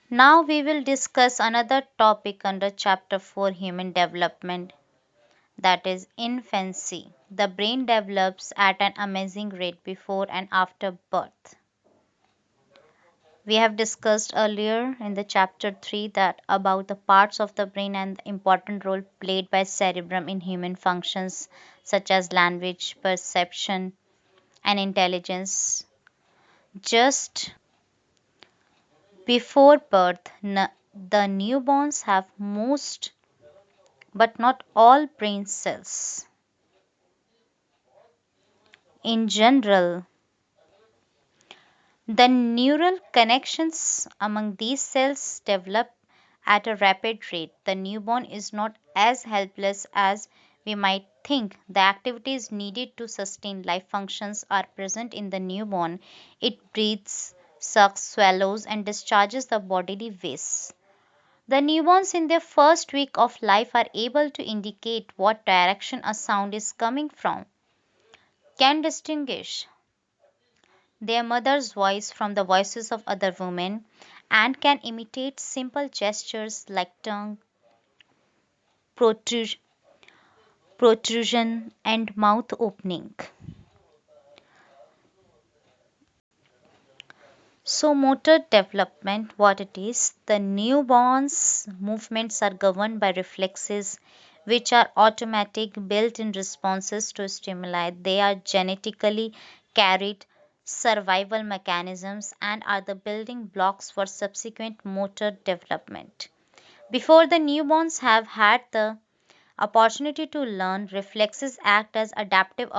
Now we will discuss another topic under chapter 4 human development, that is infancy. The brain develops at an amazing rate before and after birth. We have discussed earlier in the chapter 3 that about the parts of the brain and the important role played by cerebrum in human functions such as language, perception and intelligence. Just before birth, the newborns have most but not all brain cells. In general, the neural connections among these cells develop at a rapid rate. The newborn is not as helpless as we might think. The activities needed to sustain life functions are present in the newborn. It breathes, sucks, swallows, and discharges the bodily waste. The newborns in their first week of life are able to indicate what direction a sound is coming from, can distinguish their mother's voice from the voices of other women, and can imitate simple gestures like tongue protru- protrusion and mouth opening. So, motor development, what it is, the newborn's movements are governed by reflexes which are automatic, built in responses to stimuli. They are genetically carried survival mechanisms and are the building blocks for subsequent motor development. Before the newborns have had the opportunity to learn, reflexes act as adaptive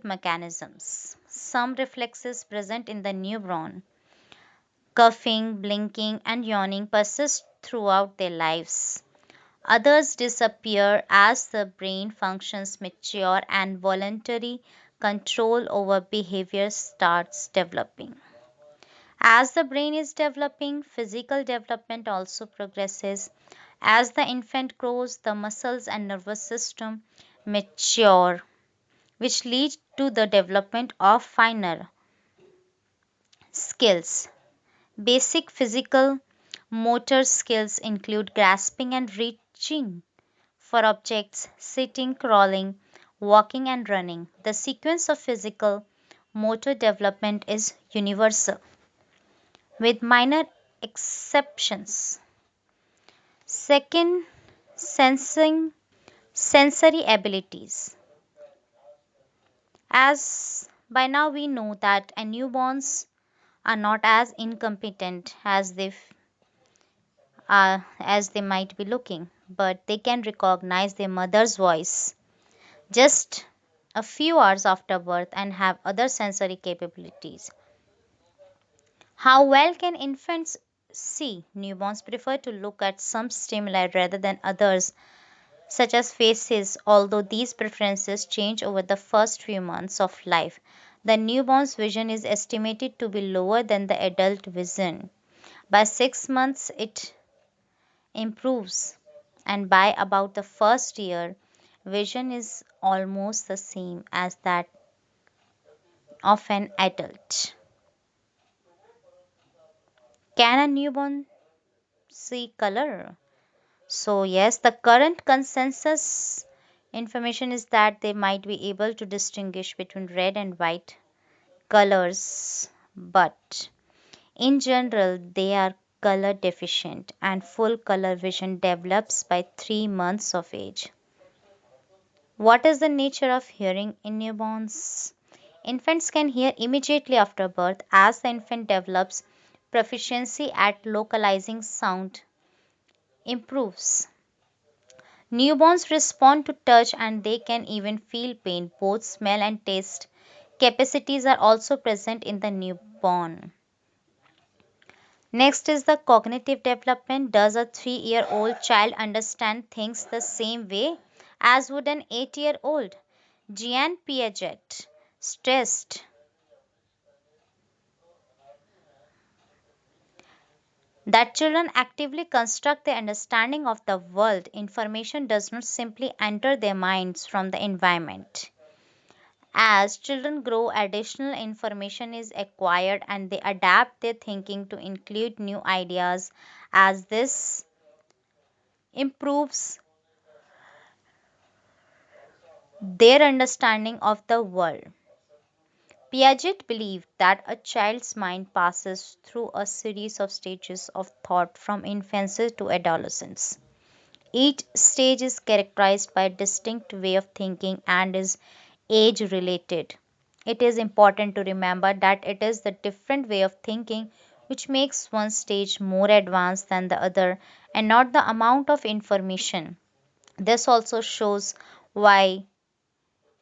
mechanisms. Some reflexes present in the newborn, coughing, blinking, and yawning, persist throughout their lives. Others disappear as the brain functions mature and voluntary control over behavior starts developing. As the brain is developing, physical development also progresses. As the infant grows, the muscles and nervous system mature, which leads to the development of finer skills. Basic physical motor skills include grasping and reaching for objects, sitting, crawling, walking, and running. The sequence of physical motor development is universal, with minor exceptions. Second, sensing sensory abilities. As by now we know that newborns are not as incompetent as they might be looking, but they can recognize their mother's voice just a few hours after birth and have other sensory capabilities. How well can infants see? Newborns prefer to look at some stimuli rather than others, such as faces, although these preferences change over the first few months of life. The newborn's vision is estimated to be lower than the adult vision. By 6 months, it improves, and by about the first year, vision is almost the same as that of an adult. Can a newborn see color? So, yes, the current consensus information is that they might be able to distinguish between red and white colors, but in general, they are color deficient, and full color vision develops by 3 months of age. What is the nature of hearing in newborns? Infants can hear immediately after birth. As the infant develops, proficiency at localizing sound improves. Newborns respond to touch and they can even feel pain. Both smell and taste capacities are also present in the newborn. Next is the cognitive development. Does a 3-year-old child understand things the same way as would an 8-year-old? Jean Piaget stressed that children actively construct their understanding of the world. Information does not simply enter their minds from the environment. As children grow, additional information is acquired and they adapt their thinking to include new ideas. As this improves their understanding of the world. Piaget believed that a child's mind passes through a series of stages of thought from infancy to adolescence. Each stage is characterized by a distinct way of thinking and is age related. It is important to remember that it is the different way of thinking which makes one stage more advanced than the other and not the amount of information. This also shows why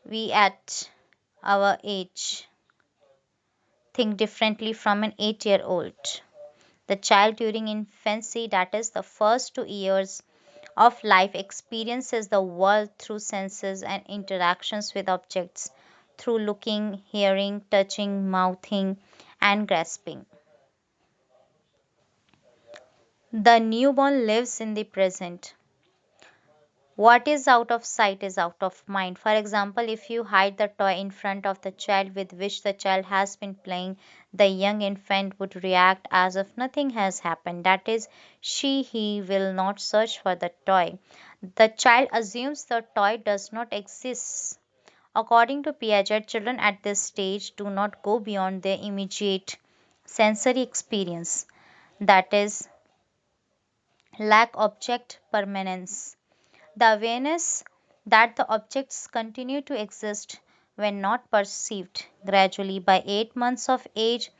we at our age think differently from an 8-year old. The child during infancy, that is the first 2 years of life, experiences the world through senses and interactions with objects through looking, hearing, touching, mouthing, and grasping. The newborn lives in the present. What is out of sight is out of mind. For example, if you hide the toy in front of the child with which the child has been playing, the young infant would react as if nothing has happened. That is, he will not search for the toy. The child assumes the toy does not exist. According to Piaget, children at this stage do not go beyond their immediate sensory experience, that is, lack object permanence. The awareness that the objects continue to exist when not perceived. Gradually, by 8 months of age,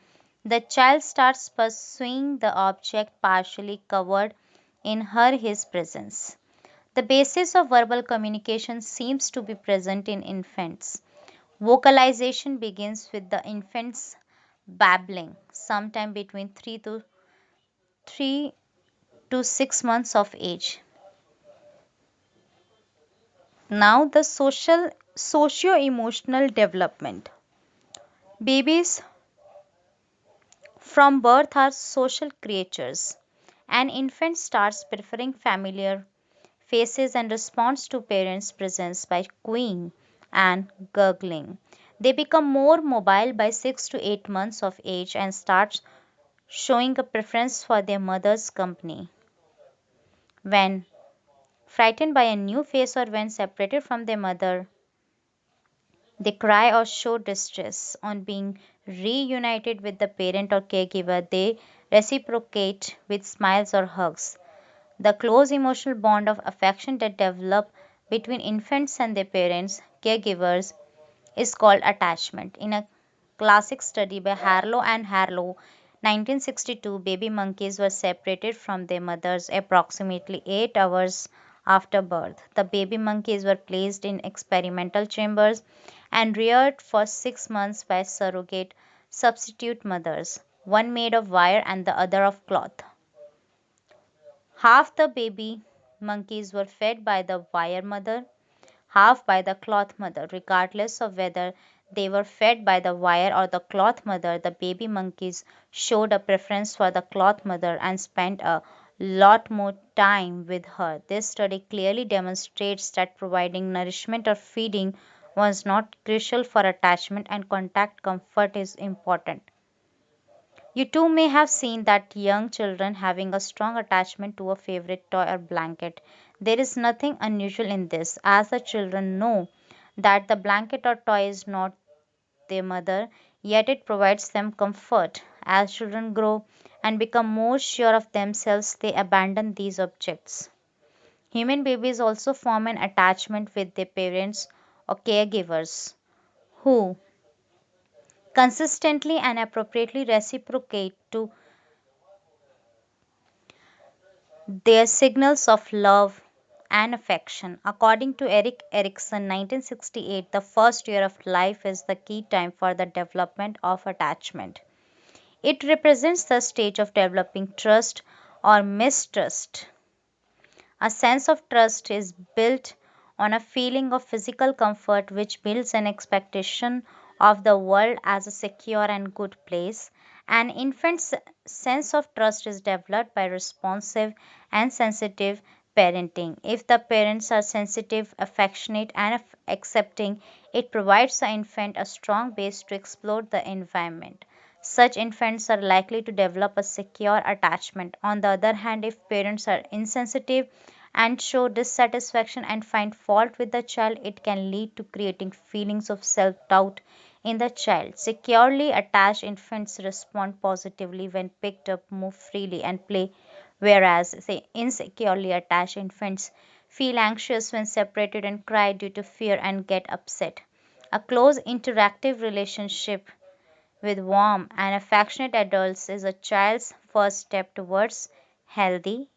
the child starts pursuing the object partially covered in her his presence. The basis of verbal communication seems to be present in infants. Vocalization begins with the infant's babbling, sometime between 3 to 6 months of age. Now the socio-emotional development. Babies from birth are social creatures. An infant starts preferring familiar faces and responds to parents' presence by cooing and gurgling. They become more mobile by 6 to 8 months of age and start showing a preference for their mother's company. When frightened by a new face or when separated from their mother, they cry or show distress. On being reunited with the parent or caregiver, they reciprocate with smiles or hugs. The close emotional bond of affection that develop between infants and their parents, caregivers, is called attachment. In a classic study by Harlow and Harlow, 1962, baby monkeys were separated from their mothers approximately 8 hours after birth. The baby monkeys were placed in experimental chambers and reared for 6 months by surrogate substitute mothers, one made of wire and the other of cloth. Half the baby monkeys were fed by the wire mother, half by the cloth mother. Regardless of whether they were fed by the wire or the cloth mother, the baby monkeys showed a preference for the cloth mother and spent a lot more time with her. This study clearly demonstrates that providing nourishment or feeding was not crucial for attachment and contact comfort is important. You too may have seen that young children having a strong attachment to a favorite toy or blanket. There is nothing unusual in this, as the children know that the blanket or toy is not their mother, yet it provides them comfort. As children grow and become more sure of themselves, they abandon these objects. Human babies also form an attachment with their parents or caregivers who consistently and appropriately reciprocate to their signals of love and affection. According to Eric Erikson, 1968, the first year of life is the key time for the development of attachment. It represents the stage of developing trust or mistrust. A sense of trust is built on a feeling of physical comfort, which builds an expectation of the world as a secure and good place. An infant's sense of trust is developed by responsive and sensitive parenting. If the parents are sensitive, affectionate, and accepting, it provides the infant a strong base to explore the environment. Such infants are likely to develop a secure attachment. On the other hand, if parents are insensitive and show dissatisfaction and find fault with the child, it can lead to creating feelings of self doubt in the child. Securely attached infants respond positively when picked up, move freely, and play, whereas say insecurely attached infants feel anxious when separated and cry due to fear and get upset. A close interactive relationship with warm and affectionate adults is a child's first step towards healthy